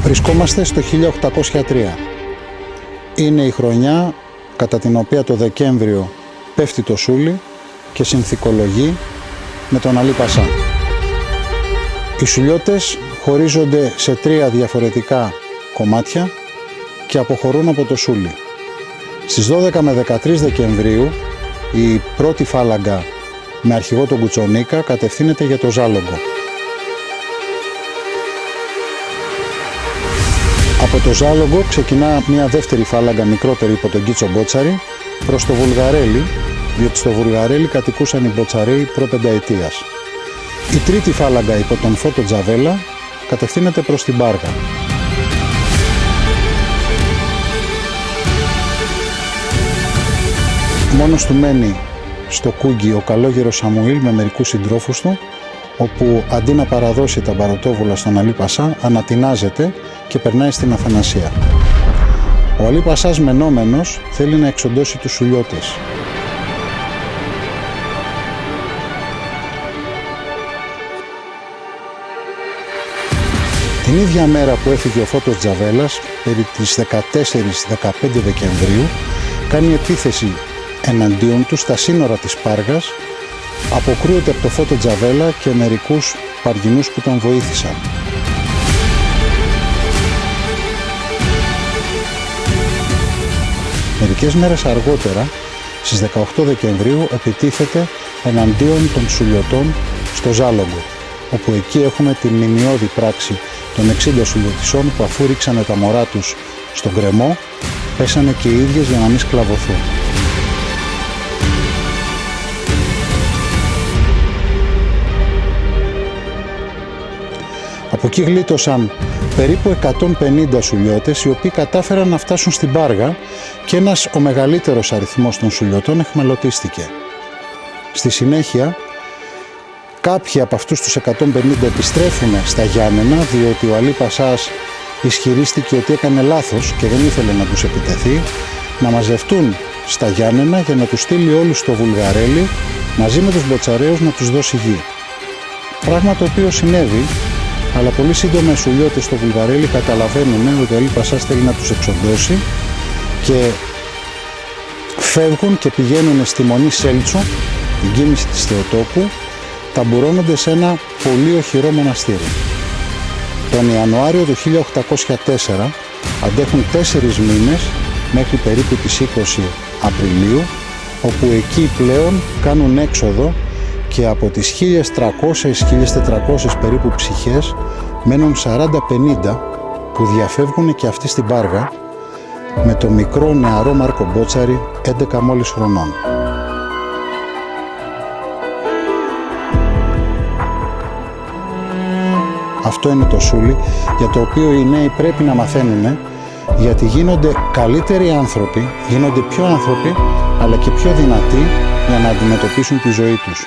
Βρισκόμαστε στο 1803. Είναι η χρονιά κατά την οποία το Δεκέμβριο πέφτει το σούλι και συνθηκολογεί με τον Αλή Πασά. Οι σουλιώτες χωρίζονται σε 3 διαφορετικά κομμάτια και αποχωρούν από το σούλι. Στις 12 με 13 Δεκεμβρίου η πρώτη φάλαγγα με αρχηγό τον Κουτσονίκα κατευθύνεται για το Ζάλογκο. Από το Ζάλογκο ξεκινά μια δεύτερη φάλαγγα μικρότερη υπό τον Κίτσο Μπότσαρη προς το Βουλγαρέλι, διότι στο Βουλγαρέλι κατοικούσαν οι Μποτσαρέοι προπενταετίας. Η τρίτη φάλαγγα υπό τον Φώτο Τζαβέλα κατευθύνεται προς την Πάργα. Μόνος του μένει στο Κούγκι ο καλόγερος Σαμουήλ με μερικούς συντρόφους του, όπου αντί να παραδώσει τα μπαρωτόβουλα στον Αλή Πασά, ανατινάζεται και περνάει στην Αθανασία. Ο Αλή Πασάς μενόμενος θέλει να εξοντώσει τους σουλιώτες. Την ίδια μέρα που έφυγε ο Φώτος Τζαβέλας, περί τις 14-15 Δεκεμβρίου, κάνει επίθεση εναντίον του στα σύνορα της Πάργας, αποκρούεται από το Φώτο Τζαβέλα και μερικούς Παργινούς που τον βοήθησαν. Μερικές μέρες αργότερα, στις 18 Δεκεμβρίου, επιτίθεται εναντίον των σουλιωτών στο Ζάλογκο, όπου εκεί έχουμε τη μνημιώδη πράξη των 60 σουλιωτισσών που, αφού ρίξανε τα μωρά τους στον γκρεμό, πέσανε και οι ίδιες για να μην σκλαβωθούν. Από εκεί γλίτωσαν περίπου 150 σουλιώτες, οι οποίοι κατάφεραν να φτάσουν στην Πάργα και ο μεγαλύτερος αριθμός των σουλιωτών εχμαλωτίστηκε. Στη συνέχεια, κάποιοι από αυτούς τους 150 επιστρέφουν στα Γιάννενα, διότι ο Αλή Πασάς ισχυρίστηκε ότι έκανε λάθος και δεν ήθελε να τους επιτεθεί, να μαζευτούν στα Γιάννενα για να τους στείλει όλους στο Βουλγαρέλι μαζί με τους Μποτσαρέους να τους δώσει γη. Πράγμα το οποίο συνέβη, αλλά πολύ σύντομα οι σουλιώτες στο Βουλγαρέλι καταλαβαίνουν ότι ο Αλή Πασάς θέλει να τους εξοντώσει και φεύγουν και πηγαίνουν στη Μονή Σέλτσο, την κίνηση της Θεοτόκου, ταμπουρώνονται σε ένα πολύ οχυρό μοναστήρι. Τον Ιανουάριο του 1804 αντέχουν 4 μήνες μέχρι περίπου τις 20 Απριλίου, όπου εκεί πλέον κάνουν έξοδο και από τις 1300-1400 περίπου ψυχές μένουν 40-50 που διαφεύγουν και αυτοί στην Πάργα με το μικρό νεαρό Μάρκο Μπότσαρη 11 μόλις χρονών. Αυτό είναι το σούλι για το οποίο οι νέοι πρέπει να μαθαίνουν, γιατί γίνονται καλύτεροι άνθρωποι, γίνονται πιο άνθρωποι αλλά και πιο δυνατοί για να αντιμετωπίσουν τη ζωή τους.